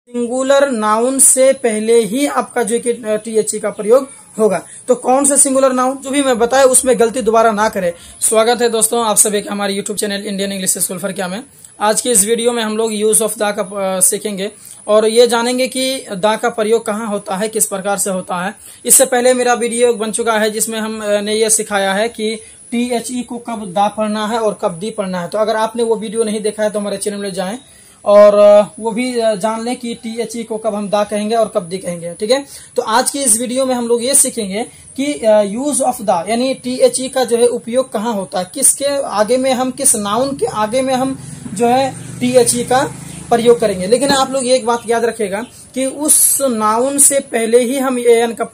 Singular noun से पहले ही आपका जो कि टीएचई का प्रयोग होगा। तो कौन सा सिंगुलर नाउन, जो भी मैं बताया उसमें गलती दोबारा ना करें। स्वागत है दोस्तों आप सभी का हमारे YouTube channel Indian English school for क्या में। आज की इस वीडियो में हम लोग यूज ऑफ दा का सीखेंगे और ये जानेंगे कि दा का प्रयोग कहाँ होता है, किस प्रकार से होता है। इससे पहले मेरा वीडियो बन चुका है जिसमें हमने ये सिखाया है कि टीएचई को कब दा पढ़ना है और कब दी पढ़ना है। तो अगर आपने वो वीडियो नहीं देखा है तो हमारे चैनल में जाएं और वो भी जान लें कि टीएचई को कब हम दा कहेंगे और कब दी कहेंगे। ठीक है, तो आज की इस वीडियो में हम लोग ये सीखेंगे कि यूज ऑफ दा यानी टीएचई का जो है उपयोग कहाँ होता है, किसके आगे में हम, किस नाउन के आगे में हम जो है टीएचई का प्रयोग करेंगे। लेकिन आप लोग एक बात याद रखिएगा कि उस नाउन से पहले ही हम एएन का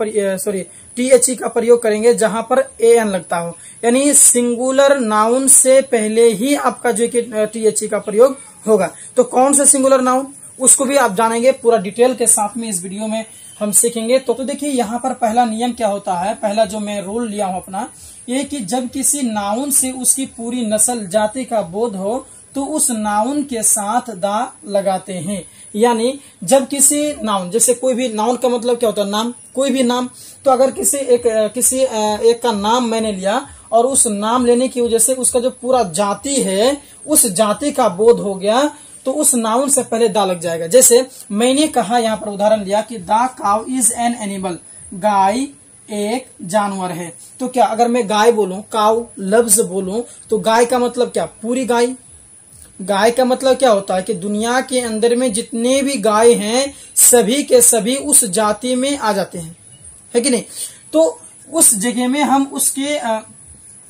टीएचई का प्रयोग करेंगे जहां पर एएन लगता हो, यानी सिंगुलर नाउन से पहले ही आपका जो कि टीएचई का प्रयोग होगा। तो कौन सा सिंगुलर नाउन, उसको भी आप जानेंगे पूरा डिटेल के साथ में इस वीडियो में हम सीखेंगे। तो देखिए यहाँ पर पहला नियम क्या होता है, पहला जो मैं रूल लिया हूं अपना, ये कि जब किसी नाउन से उसकी पूरी नस्ल जाति का बोध हो तो उस नाउन के साथ दा लगाते हैं। यानी जब किसी नाउन, जैसे कोई भी नाउन का मतलब क्या होता है, नाम, कोई भी नाम। तो अगर किसी एक का नाम मैंने लिया और उस नाम लेने की वजह से उसका जो पूरा जाति है उस जाति का बोध हो गया तो उस नाउन से पहले दा लग जाएगा। जैसे मैंने कहा, यहाँ पर उदाहरण लिया कि the cow is an animal, गाय एक जानवर है। तो क्या अगर मैं गाय बोलूं, काउ लफ्ज बोलूं, तो गाय का मतलब क्या, पूरी गाय। गाय का मतलब क्या होता है कि दुनिया के अंदर में जितने भी गाय हैं सभी के सभी उस जाति में आ जाते हैं, है कि नहीं। तो उस जगह में हम उसके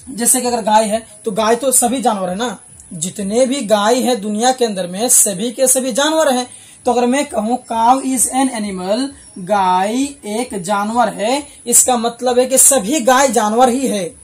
जैसे कि अगर गाय है तो गाय तो सभी जानवर है ना, जितने भी गाय है दुनिया के अंदर में सभी के सभी जानवर हैं। तो अगर मैं कहूं काउ इज एन एनिमल, गाय एक जानवर है, इसका मतलब है कि सभी गाय जानवर ही है,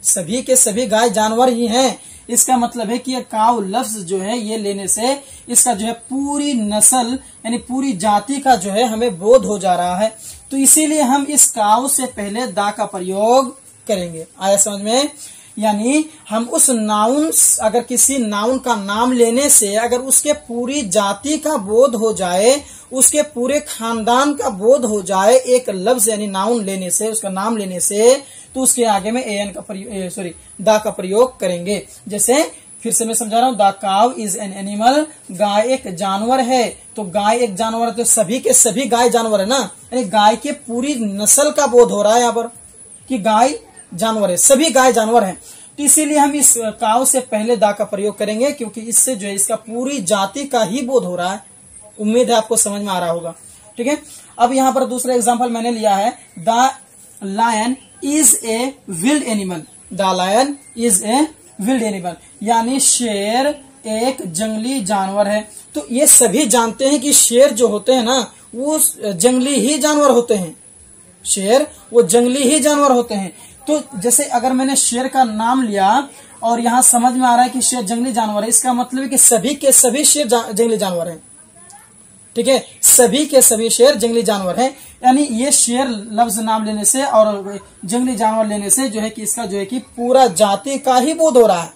सभी के सभी गाय जानवर ही हैं। इसका मतलब है कि ये काउ लफ्ज जो है ये लेने से इसका जो है पूरी नस्ल यानी पूरी जाति का जो है हमें बोध हो जा रहा है। तो इसीलिए हम इस काउ से पहले दा का प्रयोग करेंगे। आया समझ में। यानी हम उस नाउन, अगर किसी नाउन का नाम लेने से अगर उसके पूरी जाति का बोध हो जाए, उसके पूरे खानदान का बोध हो जाए एक लफ्ज यानी नाउन लेने से, उसका नाम लेने से, तो उसके आगे में एन का दा का प्रयोग करेंगे। जैसे फिर से मैं समझा रहा हूं, the cow is an animal, गाय एक जानवर है। तो गाय एक जानवर है तो सभी के सभी गाय जानवर है ना, यानी गाय के पूरी नस्ल का बोध हो रहा है यहाँ पर कि गाय जानवर है, सभी गाय जानवर हैं। तो इसीलिए हम इस काउ से पहले दा का प्रयोग करेंगे क्योंकि इससे जो है इसका पूरी जाति का ही बोध हो रहा है। उम्मीद है आपको समझ में आ रहा होगा। ठीक है, अब यहाँ पर दूसरा एग्जांपल मैंने लिया है, the lion is a wild animal, the lion is a wild animal, यानी शेर एक जंगली जानवर है। तो ये सभी जानते हैं कि शेर जो होते हैं ना वो जंगली ही जानवर होते हैं, शेर वो जंगली ही जानवर होते हैं। तो जैसे अगर मैंने शेर का नाम लिया और यहाँ समझ में आ रहा है कि शेर जंगली जानवर है, इसका मतलब है कि सभी के सभी शेर जंगली जानवर हैं। ठीक है, सभी के सभी शेर जंगली जानवर हैं। यानी ये शेर लफ्ज नाम लेने से और जंगली जानवर लेने से जो है कि इसका जो है कि पूरा जाति का ही बोध हो रहा है।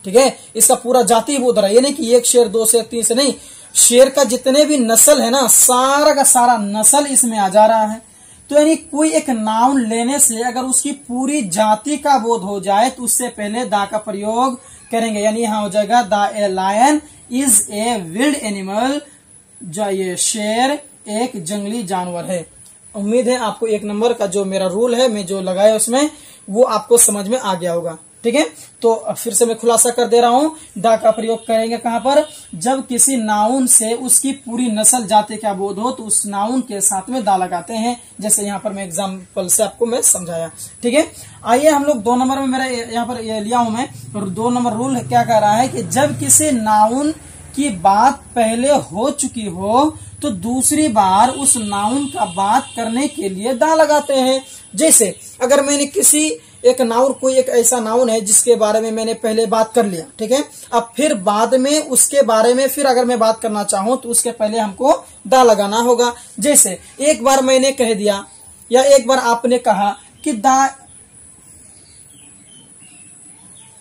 ठीक है, इसका पूरा जाति बोध हो रहा है, ये नहीं कि एक शेर, दो शेर, तीन से नहीं, शेर का जितने भी नस्ल है ना सारा का सारा नस्ल इसमें आ जा रहा है। तो यानी कोई एक नाउन लेने से अगर उसकी पूरी जाति का बोध हो जाए तो उससे पहले दा का प्रयोग करेंगे। यानी यहाँ हो जाएगा the lion is a wild animal, जो ये शेर एक जंगली जानवर है। उम्मीद है आपको एक नंबर का जो मेरा रूल है मैं जो लगाया उसमें वो आपको समझ में आ गया होगा। ठीक है, तो फिर से मैं खुलासा कर दे रहा हूं, दा का प्रयोग करेंगे कहां पर, जब किसी नाउन से उसकी पूरी नस्ल जाति का बोध हो तो उस नाउन के साथ में दा लगाते हैं। जैसे यहाँ पर मैं एग्जाम्पल से आपको मैं समझाया। ठीक है, आइए हम लोग 2 नंबर में, मेरा यहाँ पर लिया हूं मैं 2 नंबर रूल क्या कह रहा है कि जब किसी नाउन की बात पहले हो चुकी हो तो दूसरी बार उस नाउन का बात करने के लिए दा लगाते हैं। जैसे अगर मैंने किसी एक नाउन, कोई एक ऐसा नाउन है जिसके बारे में मैंने पहले बात कर लिया, ठीक है, अब फिर बाद में उसके बारे में फिर अगर मैं बात करना चाहूं तो उसके पहले हमको दा लगाना होगा। जैसे एक बार मैंने कह दिया या एक बार आपने कहा कि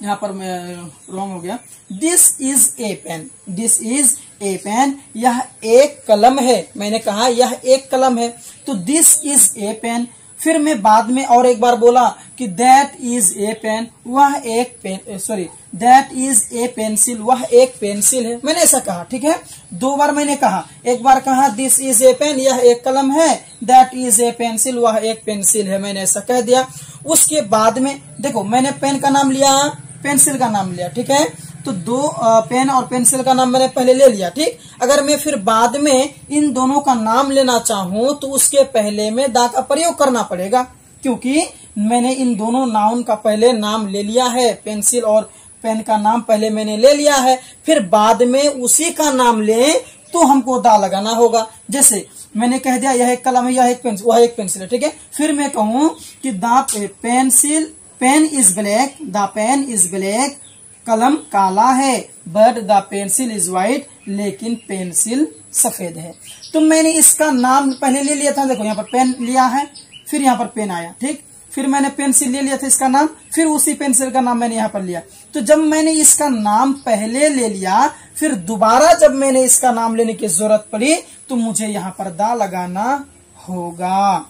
यहाँ पर मैं रॉन्ग हो गया। This is a pen, this is a pen, यह एक कलम है। मैंने कहा यह एक कलम है, तो दिस इज ए पेन। फिर मैं बाद में और एक बार बोला कि दैट इज ए पेन, वह एक pen, sorry that is a pencil, वह एक पेंसिल है। मैंने ऐसा कहा, ठीक है। दो बार मैंने कहा, एक बार कहा दिस इज ए पेन, यह एक कलम है, दैट इज ए पेंसिल, वह एक पेंसिल है, मैंने ऐसा कह दिया। उसके बाद में देखो मैंने पेन का नाम लिया, पेंसिल का नाम लिया, ठीक है। तो दो पेन और पेंसिल का नाम मैंने पहले ले लिया, ठीक। अगर मैं फिर बाद में इन दोनों का नाम लेना चाहूं तो उसके पहले में दा का प्रयोग करना पड़ेगा, क्योंकि मैंने इन दोनों नाउन का पहले नाम ले लिया है। पेंसिल और पेन का नाम पहले मैंने ले लिया है, फिर बाद में उसी का नाम ले तो हमको दा लगाना होगा। जैसे मैंने कह दिया यह एक कलम है, यह एक पेंसिल, वह एक पेंसिल है, ठीक है। फिर मैं कहूं कि the pencil, pen is black, the pen is black, कलम काला है, but the pencil is white, लेकिन पेंसिल सफेद है। तो मैंने इसका नाम पहले ले लिया था, देखो यहाँ पर पेन लिया है, फिर यहाँ पर पेन आया, ठीक। फिर मैंने पेंसिल ले लिया था इसका नाम, फिर उसी पेंसिल का नाम मैंने यहाँ पर लिया। तो जब मैंने इसका नाम पहले ले लिया, फिर दोबारा जब मैंने इसका नाम लेने की जरूरत पड़ी तो मुझे यहाँ पर दा लगाना होगा,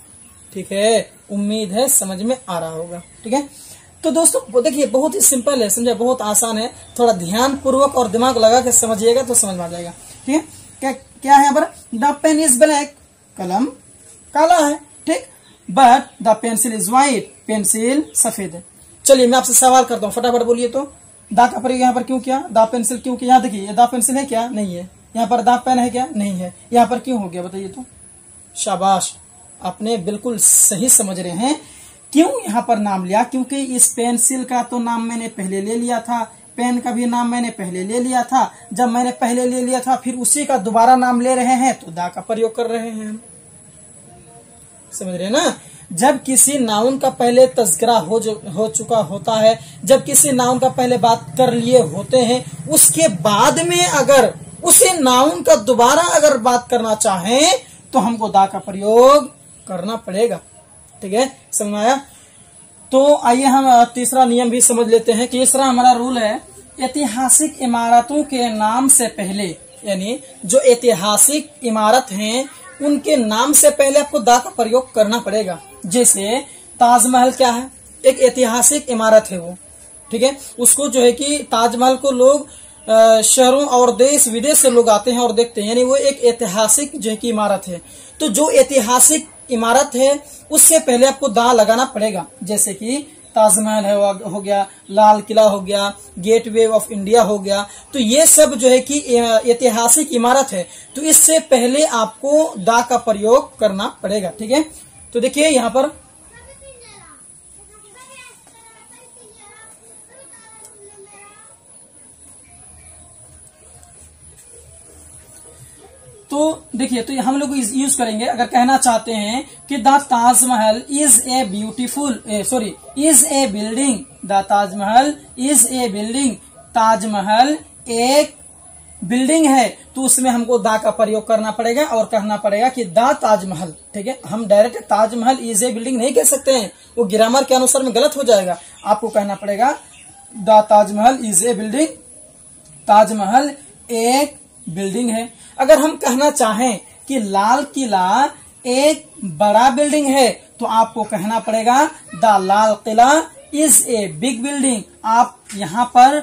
ठीक है। उम्मीद है समझ में आ रहा होगा, ठीक है। तो दोस्तों देखिए बहुत ही सिंपल है, समझे, बहुत आसान है। थोड़ा ध्यान पूर्वक और दिमाग लगा के समझिएगा तो समझ में आ जाएगा, ठीक है। क्या है यहाँ पर, द पेन इज ब्लैक, कलम काला है, ठीक, but the pencil is white, pencil सफेद है। चलिए मैं आपसे सवाल करता हूँ, फटाफट बोलिए तो दा का प्रयोग यहाँ पर क्यों किया, दा पेंसिल क्यों किया। यहाँ देखिए दा पेंसिल है क्या, नहीं है। यहाँ पर दा पेन है क्या, नहीं है। यहाँ पर क्यों हो गया बताइए तो। शाबाश, आपने बिल्कुल सही समझ रहे हैं। क्यों यहाँ पर नाम लिया, क्योंकि इस पेंसिल का तो नाम मैंने पहले ले लिया था, पेन का भी नाम मैंने पहले ले लिया था। जब मैंने पहले ले लिया था फिर उसी का दोबारा नाम ले रहे हैं तो दा का प्रयोग कर रहे हैं, समझ रहे हैं ना। जब किसी नाउन का पहले तज़किरा हो चुका होता है, जब किसी नाउन का पहले बात कर लिए होते हैं, उसके बाद में अगर उसी नाउन का दोबारा अगर बात करना चाहें तो हमको दा का प्रयोग करना पड़ेगा, ठीक है। समझ में आया। तो आइए हम तीसरा नियम भी समझ लेते हैं। तीसरा हमारा रूल है, ऐतिहासिक इमारतों के नाम से पहले, यानी जो ऐतिहासिक इमारत हैं उनके नाम से पहले आपको दा का प्रयोग करना पड़ेगा। जैसे ताजमहल क्या है, एक ऐतिहासिक इमारत है वो, ठीक है। उसको जो है कि ताजमहल को लोग शहरों और देश विदेश से लोग आते हैं और देखते हैं, यानी वो एक ऐतिहासिक जो है कि इमारत है। तो जो ऐतिहासिक इमारत है उससे पहले आपको दा लगाना पड़ेगा। जैसे कि ताजमहल है हो गया, लाल किला हो गया, गेटवे ऑफ इंडिया हो गया, तो ये सब जो है कि ऐतिहासिक इमारत है, तो इससे पहले आपको दा का प्रयोग करना पड़ेगा, ठीक है। तो देखिए यहाँ पर तो देखिए, तो हम लोग यूज करेंगे अगर कहना चाहते हैं कि the Taj Mahal is a beautiful, sorry is a building, the Taj Mahal is a building, Taj Mahal एक बिल्डिंग है, तो उसमें हमको दा का प्रयोग करना पड़ेगा और कहना पड़ेगा कि द ताजमहल, ठीक है। हम direct Taj Mahal is a building नहीं कह सकते हैं, वो ग्रामर के अनुसार में गलत हो जाएगा। आपको कहना पड़ेगा the Taj Mahal is a building, Taj Mahal एक बिल्डिंग है। अगर हम कहना चाहें कि लाल किला एक बड़ा बिल्डिंग है तो आपको कहना पड़ेगा the Lal Qila is a big building. आप यहाँ पर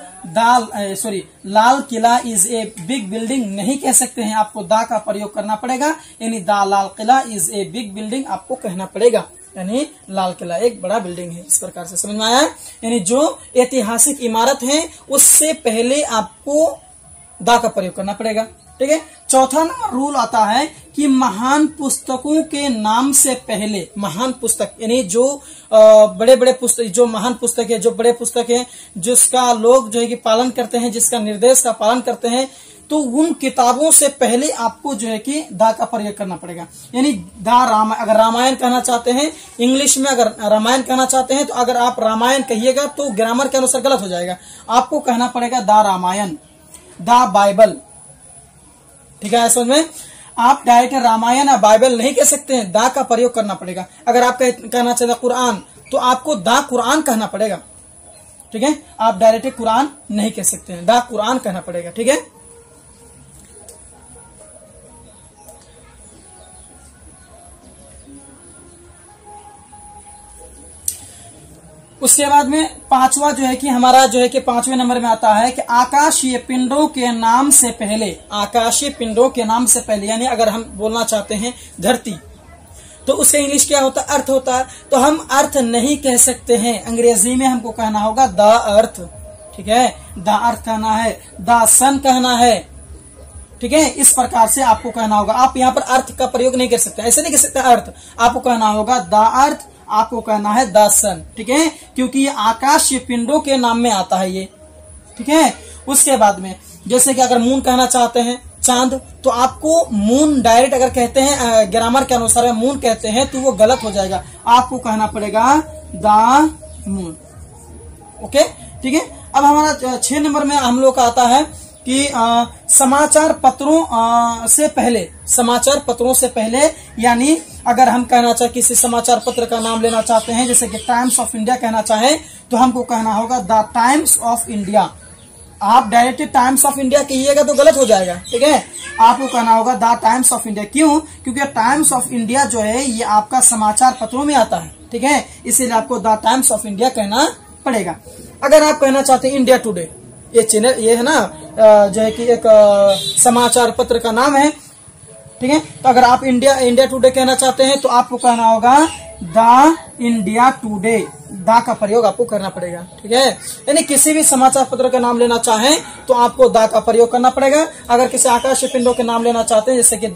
Lal Qila is a big building नहीं कह सकते हैं, आपको दा का प्रयोग करना पड़ेगा, यानी the Lal Qila is a big building आपको कहना पड़ेगा, यानी लाल किला एक बड़ा बिल्डिंग है। इस प्रकार से समझ में आया। यानी जो ऐतिहासिक इमारत है उससे पहले आपको दा का प्रयोग करना पड़ेगा, ठीक है। चौथा रूल आता है कि महान पुस्तकों के नाम से पहले, महान पुस्तक यानी जो बड़े बड़े पुस्तक, जो महान पुस्तक है, जो बड़े पुस्तक है, जिसका लोग जो है कि पालन करते हैं, जिसका निर्देश का पालन करते हैं, तो उन किताबों से पहले आपको जो है कि दा का प्रयोग करना पड़ेगा। यानी अगर रामायण कहना चाहते हैं, इंग्लिश में अगर रामायण कहना चाहते हैं, तो अगर आप रामायण कहिएगा तो ग्रामर के अनुसार गलत हो जाएगा। आपको कहना पड़ेगा द रामायण, द बाइबल, ठीक है। समझ में। आप डायरेक्ट रामायण या बाइबल नहीं कह सकते हैं, दा का प्रयोग करना पड़ेगा। अगर आप कहना चाहते कुरान तो आपको दा कुरान कहना पड़ेगा, ठीक है, आप डायरेक्ट कुरान नहीं कह सकते हैं, द कुरान कहना पड़ेगा। ठीक है, उसके बाद में पांचवा जो है कि हमारा जो है कि 5वें नंबर में आता है कि आकाशीय पिंडों के नाम से पहले, आकाशीय पिंडों के नाम से पहले, यानी अगर हम बोलना चाहते हैं धरती, तो उससे इंग्लिश क्या होता है, अर्थ होता है। तो हम अर्थ नहीं कह सकते हैं, अंग्रेजी में हमको कहना होगा द अर्थ। ठीक है, द अर्थ कहना है, द सन कहना है। ठीक है, इस प्रकार से आपको कहना होगा। आप यहाँ पर अर्थ का प्रयोग नहीं कर सकते, ऐसे नहीं कह सकते अर्थ, आपको कहना होगा द अर्थ, आपको कहना है द सन। ठीक है, क्योंकि ये आकाशीय पिंडों के नाम में आता है ये। ठीक है, उसके बाद में जैसे कि अगर मून कहना चाहते हैं, चांद, तो आपको मून डायरेक्ट अगर कहते हैं ग्रामर के अनुसार मून कहते हैं तो वो गलत हो जाएगा, आपको कहना पड़ेगा द मून। ओके, ठीक है। अब हमारा 6 नंबर में हम लोग का आता है कि समाचार पत्रों से पहले, समाचार पत्रों से पहले, यानी अगर हम कहना चाहे किसी समाचार पत्र का नाम लेना चाहते हैं, जैसे कि टाइम्स ऑफ इंडिया कहना चाहे, तो हमको कहना होगा द टाइम्स ऑफ इंडिया। आप डायरेक्ट टाइम्स ऑफ इंडिया कहिएगा तो गलत हो जाएगा। ठीक है, आपको कहना होगा द टाइम्स ऑफ इंडिया। क्यों? क्योंकि टाइम्स ऑफ इंडिया जो है ये आपका समाचार पत्रों में आता है। ठीक है, इसीलिए आपको द टाइम्स ऑफ इंडिया कहना पड़ेगा। अगर आप कहना चाहते हैं इंडिया टुडे, ये चैनल ये है ना जो है कि एक समाचार पत्र का नाम है। ठीक है, तो अगर आप इंडिया टुडे कहना चाहते हैं तो आपको कहना होगा द इंडिया टुडे, द का प्रयोग आपको करना पड़ेगा। ठीक है, यानी किसी भी समाचार पत्र का नाम लेना चाहें तो आपको द का प्रयोग करना पड़ेगा। अगर किसी आकाशीय पिंडों के नाम लेना चाहते हैं, जैसे कि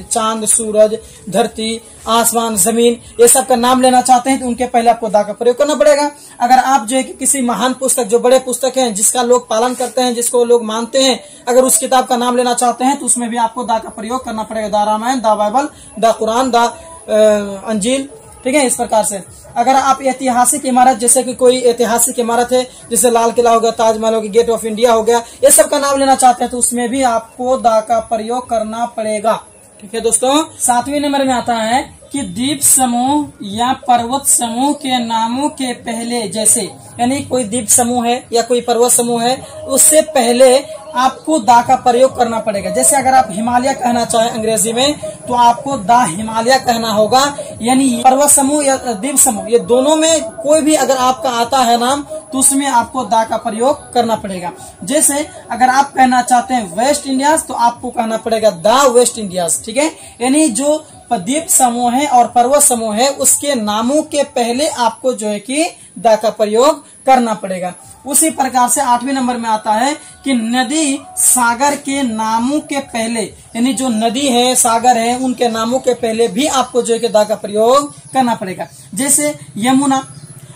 चांद, सूरज, धरती, आसमान, जमीन, ये सब का नाम लेना चाहते हैं तो उनके पहले आपको द का प्रयोग करना पड़ेगा। अगर आप जो है कि किसी महान पुस्तक, जो बड़े पुस्तक हैं, जिसका लोग पालन करते हैं, जिसको लोग मानते हैं, अगर उस किताब का नाम लेना चाहते हैं तो उसमें भी आपको द का प्रयोग करना पड़ेगा। The Ramayana, the Bible, the Quran, the Injil. ठीक है, इस प्रकार से। अगर आप ऐतिहासिक इमारत, जैसे कि कोई ऐतिहासिक इमारत है, जैसे लाल किला हो गया, ताजमहल हो गया, गेट ऑफ इंडिया हो गया, ये सब का नाम लेना चाहते हैं तो उसमें भी आपको द का प्रयोग करना पड़ेगा। ठीक है दोस्तों, 7वें नंबर में आता है कि द्वीप समूह या पर्वत समूह के नामों के पहले, जैसे यानी कोई द्वीप समूह है या कोई पर्वत समूह है, उससे पहले आपको द का प्रयोग करना पड़ेगा। जैसे अगर आप हिमालय कहना चाहें अंग्रेजी में तो आपको द हिमालय कहना होगा। यानी पर्वत समूह या द्वीप समूह, ये दोनों में कोई भी अगर आपका आता है नाम तो उसमें आपको द का प्रयोग करना पड़ेगा। जैसे अगर आप कहना चाहते हैं वेस्ट इंडियाज तो आपको कहना पड़ेगा द वेस्ट इंडियाज। ठीक है, यानी जो द्वीप समूह है और पर्वत समूह है उसके नामों के पहले आपको जो है कि द का प्रयोग करना पड़ेगा। उसी प्रकार से 8वें नंबर में आता है कि नदी, सागर के नामों के पहले, यानी जो नदी है, सागर है, उनके नामों के पहले भी आपको जो है कि द का प्रयोग करना पड़ेगा। जैसे यमुना,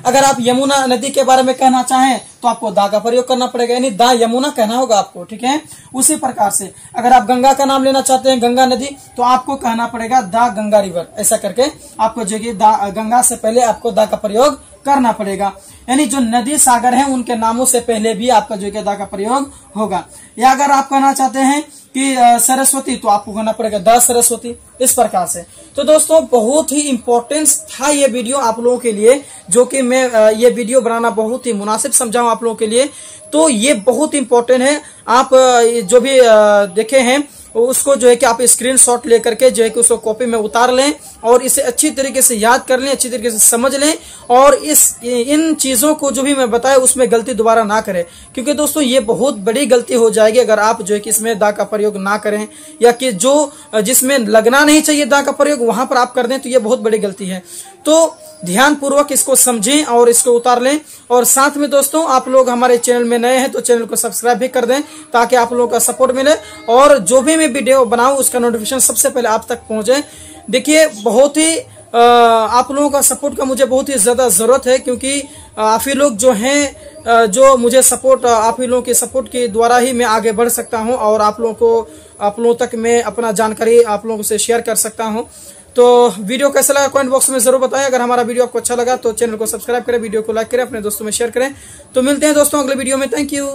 अगर आप यमुना नदी के बारे में कहना चाहें तो आपको द का प्रयोग करना पड़ेगा, यानी द यमुना कहना होगा आपको। ठीक है, उसी प्रकार से अगर आप गंगा का नाम लेना चाहते हैं, गंगा नदी, तो आपको कहना पड़ेगा द गंगा रिवर। ऐसा करके आपको जो कि गंगा से पहले आपको द का प्रयोग करना पड़ेगा। यानी जो नदी, सागर हैं, उनके नामों से पहले भी आपका जो कि द का प्रयोग होगा। या अगर आप कहना चाहते हैं कि सरस्वती तो आपको कहना पड़ेगा द सरस्वती, इस प्रकार से। तो दोस्तों बहुत ही इम्पोर्टेंस था ये वीडियो आप लोगों के लिए, जो कि मैं ये वीडियो बनाना बहुत ही मुनासिब समझाऊं आप लोगों के लिए। तो ये बहुत इम्पोर्टेंट है। आप जो भी देखे हैं उसको जो है कि आप स्क्रीनशॉट लेकर के जो है कि उसको कॉपी में उतार लें और इसे अच्छी तरीके से याद कर लें, अच्छी तरीके से समझ लें और इन चीजों को जो भी मैं बताया उसमें गलती दोबारा ना करें, क्योंकि दोस्तों ये बहुत बड़ी गलती हो जाएगी अगर आप जो है कि इसमें द का प्रयोग ना करें, या कि जो जिसमें लगना नहीं चाहिए द का प्रयोग वहां पर आप कर दें, तो ये बहुत बड़ी गलती है। तो ध्यान पूर्वक इसको समझें और इसको उतार लें। और साथ में दोस्तों आप लोग हमारे चैनल में नए हैं तो चैनल को सब्सक्राइब भी कर दें ताकि आप लोगों का सपोर्ट मिले और जो भी मैं वीडियो बनाऊं उसका नोटिफिकेशन सबसे पहले आप तक पहुंचे। देखिए बहुत ही आप लोगों का सपोर्ट का मुझे बहुत ही ज्यादा जरूरत है, क्योंकि आप ही लोग जो हैं जो मुझे सपोर्ट, आप ही लोगों के सपोर्ट के द्वारा ही मैं आगे बढ़ सकता हूं और आप लोगों तक मैं अपना जानकारी आप लोगों से शेयर कर सकता हूं। तो वीडियो कैसा लगा कमेंट बॉक्स में जरूर बताएं। अगर हमारा वीडियो आपको अच्छा लगा तो चैनल को सब्सक्राइब करें, वीडियो को लाइक करें, अपने दोस्तों में शेयर करें। तो मिलते हैं दोस्तों अगले वीडियो में। Thank you.